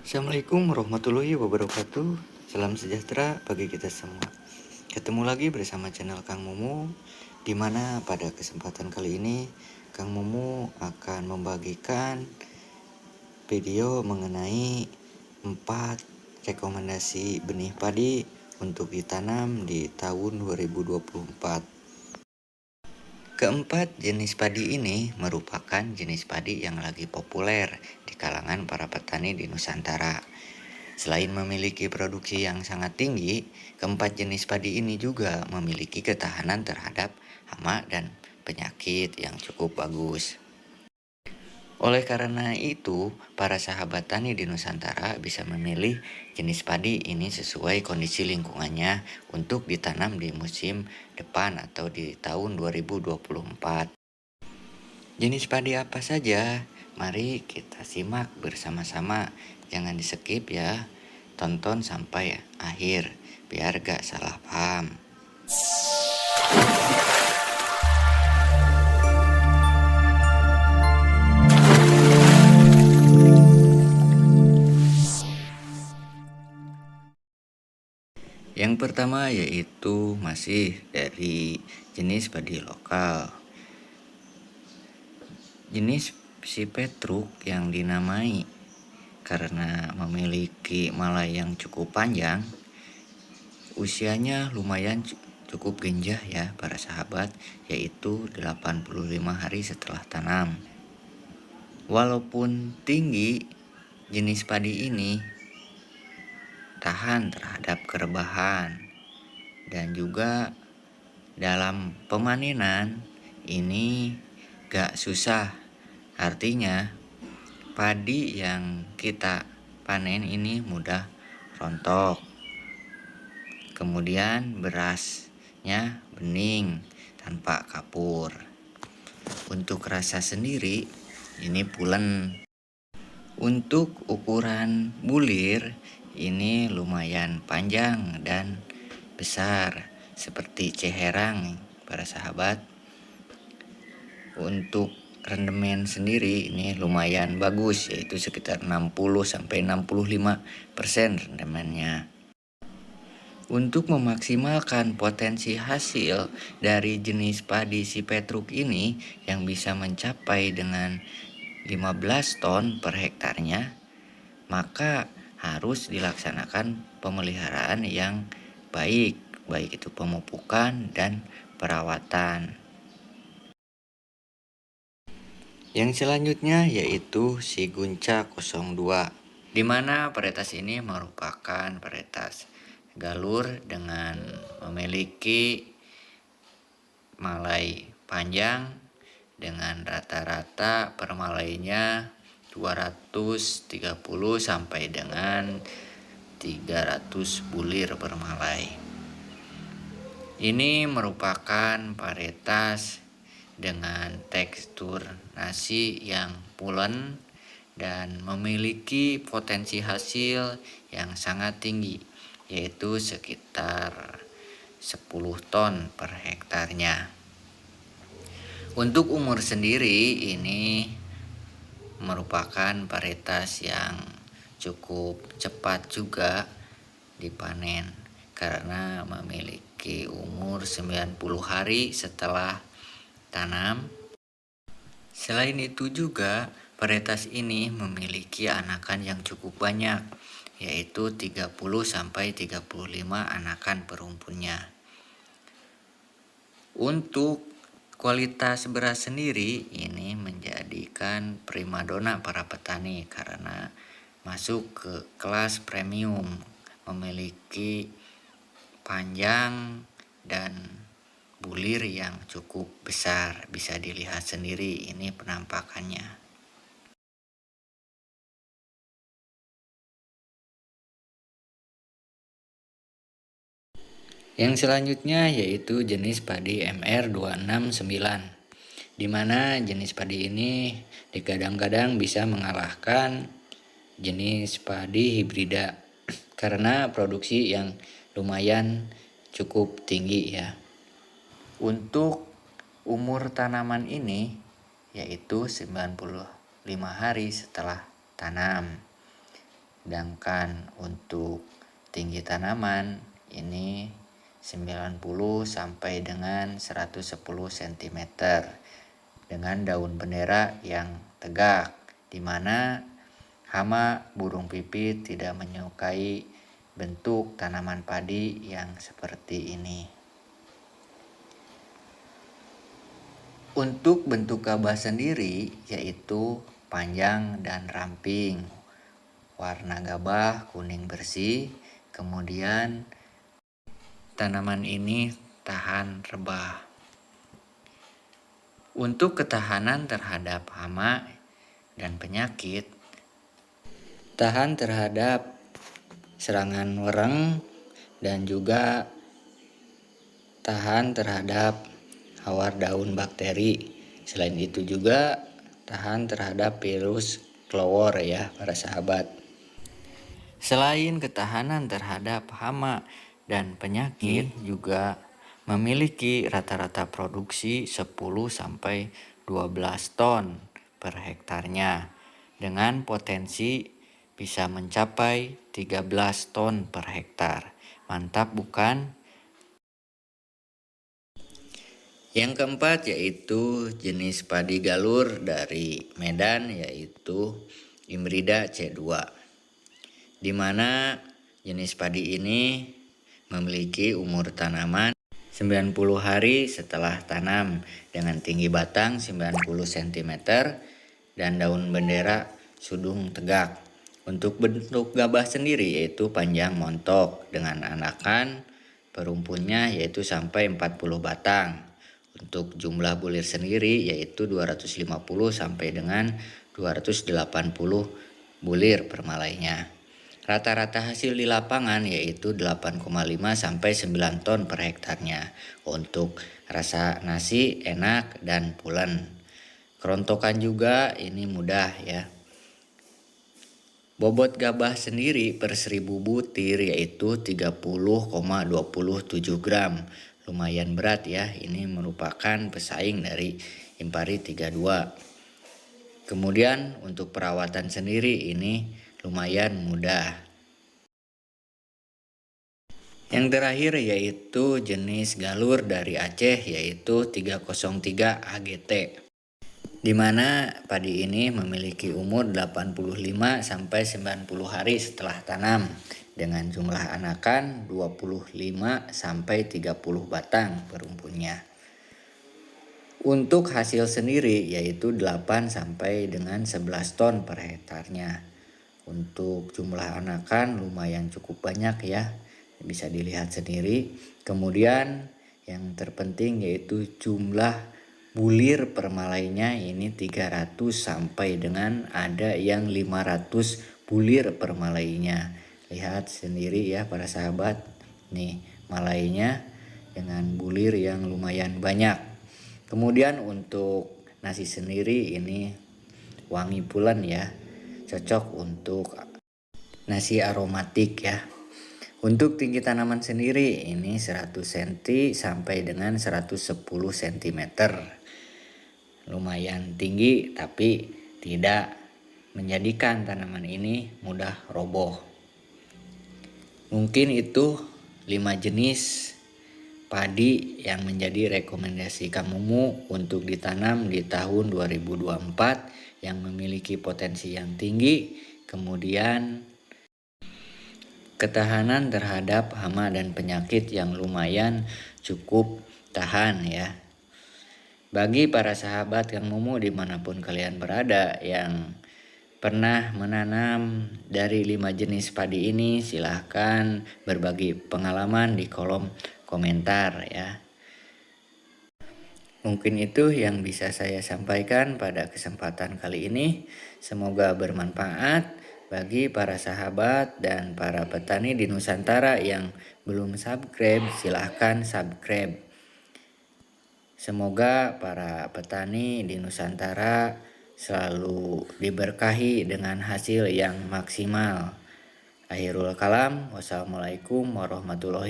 Assalamualaikum warahmatullahi wabarakatuh. Salam sejahtera bagi kita semua. Ketemu lagi bersama channel Kang Mumu, di mana pada kesempatan kali ini Kang Mumu akan membagikan video mengenai 4 rekomendasi benih padi untuk ditanam di tahun 2024. Keempat jenis padi ini merupakan jenis padi yang lagi populer di kalangan para petani di Nusantara. Selain memiliki produksi yang sangat tinggi, keempat jenis padi ini juga memiliki ketahanan terhadap hama dan penyakit yang cukup bagus. Oleh karena itu, para sahabat tani di Nusantara bisa memilih jenis padi ini sesuai kondisi lingkungannya untuk ditanam di musim depan atau di tahun 2024. Jenis padi apa saja? Mari kita simak bersama-sama. Jangan di-skip ya. Tonton sampai akhir biar gak salah paham. Yang pertama yaitu masih dari jenis padi lokal. Jenis si Petruk yang dinamai karena memiliki malai yang cukup panjang, usianya lumayan cukup genjah ya para sahabat, yaitu 85 hari setelah tanam. Walaupun tinggi, jenis padi ini tahan terhadap kerebahan dan juga dalam pemanenan ini gak susah. Artinya padi yang kita panen ini mudah rontok. Kemudian berasnya bening tanpa kapur. Untuk rasa sendiri ini pulen. Untuk ukuran bulir ini lumayan panjang dan besar seperti ceherang para sahabat. Untuk rendemen sendiri ini lumayan bagus, yaitu sekitar 60-65% rendemennya. Untuk memaksimalkan potensi hasil dari jenis padi si Petruk ini yang bisa mencapai dengan 15 ton per hektarnya, maka harus dilaksanakan pemeliharaan yang baik itu pemupukan dan perawatan. Yang selanjutnya yaitu si Gunca 02, di mana varietas ini merupakan varietas galur dengan memiliki malai panjang dengan rata-rata per malainya 230 sampai dengan 300 bulir per malai. Ini merupakan varietas dengan tekstur nasi yang pulen dan memiliki potensi hasil yang sangat tinggi, yaitu sekitar 10 ton per hektarnya. Untuk umur sendiri ini merupakan varietas yang cukup cepat juga dipanen karena memiliki umur 90 hari setelah tanam. Selain itu juga varietas ini memiliki anakan yang cukup banyak, yaitu 30-35 anakan per rumpunnya. Untuk kualitas beras sendiri ini menjadikan primadona para petani karena masuk ke kelas premium, memiliki panjang dan bulir yang cukup besar. Bisa dilihat sendiri ini penampakannya. Yang selanjutnya yaitu jenis padi MR269, di mana jenis padi ini digadang-gadang bisa mengalahkan jenis padi hibrida karena produksi yang lumayan cukup tinggi ya. Untuk umur tanaman ini yaitu 95 hari setelah tanam. Sedangkan untuk tinggi tanaman ini 90 sampai dengan 110 cm dengan daun bendera yang tegak, di mana hama burung pipit tidak menyukai bentuk tanaman padi yang seperti ini. Untuk bentuk gabah sendiri yaitu panjang dan ramping. Warna gabah kuning bersih, kemudian tanaman ini tahan rebah. Untuk ketahanan terhadap hama dan penyakit, tahan terhadap serangan wereng dan juga tahan terhadap hawar daun bakteri. Selain itu juga tahan terhadap virus kelowor ya para sahabat. Selain ketahanan terhadap hama dan penyakit, juga memiliki rata-rata produksi 10 sampai 12 ton per hektarnya dengan potensi bisa mencapai 13 ton per hektar. Mantap bukan? Yang keempat yaitu jenis padi galur dari Medan yaitu Imrida C2. Di mana jenis padi ini memiliki umur tanaman 90 hari setelah tanam dengan tinggi batang 90 cm dan daun bendera sudung tegak. Untuk bentuk gabah sendiri yaitu panjang montok dengan anakan perumpunnya yaitu sampai 40 batang. Untuk jumlah bulir sendiri yaitu 250 sampai dengan 280 bulir per malainya. Rata-rata hasil di lapangan yaitu 8,5 sampai 9 ton per hektarnya. Untuk rasa nasi enak dan pulen. Kerontokan juga ini mudah ya. Bobot gabah sendiri per 1000 butir yaitu 30,27 gram. Lumayan berat ya, ini merupakan pesaing dari Impari 32. Kemudian untuk perawatan sendiri ini lumayan mudah. Yang terakhir yaitu jenis galur dari Aceh yaitu 303 AGT. Di mana padi ini memiliki umur 85 sampai 90 hari setelah tanam dengan jumlah anakan 25 sampai 30 batang perumpunnya. Untuk hasil sendiri yaitu 8 sampai dengan 11 ton per hektarnya. Untuk jumlah anakan lumayan cukup banyak ya, bisa dilihat sendiri. Kemudian yang terpenting yaitu jumlah bulir per malainya ini 300 sampai dengan ada yang 500 bulir per malainya. Lihat sendiri ya para sahabat, nih malainya dengan bulir yang lumayan banyak. Kemudian untuk nasi sendiri ini wangi pulen ya, cocok untuk nasi aromatik ya. Untuk tinggi tanaman sendiri ini 100 cm sampai dengan 110 cm. Lumayan tinggi tapi tidak menjadikan tanaman ini mudah roboh. Mungkin itu 5 jenis padi yang menjadi rekomendasi Kang Mumu untuk ditanam di tahun 2024 yang memiliki potensi yang tinggi, kemudian ketahanan terhadap hama dan penyakit yang lumayan cukup tahan ya. Bagi para sahabat Kang Mumu dimanapun kalian berada yang pernah menanam dari 5 jenis padi ini, silahkan berbagi pengalaman di kolom komentar ya. Mungkin itu yang bisa saya sampaikan pada kesempatan kali ini. Semoga bermanfaat bagi para sahabat dan para petani di Nusantara yang belum subscribe, silahkan subscribe. Semoga para petani di Nusantara selalu diberkahi dengan hasil yang maksimal. Akhirul kalam, wassalamualaikum warahmatullahi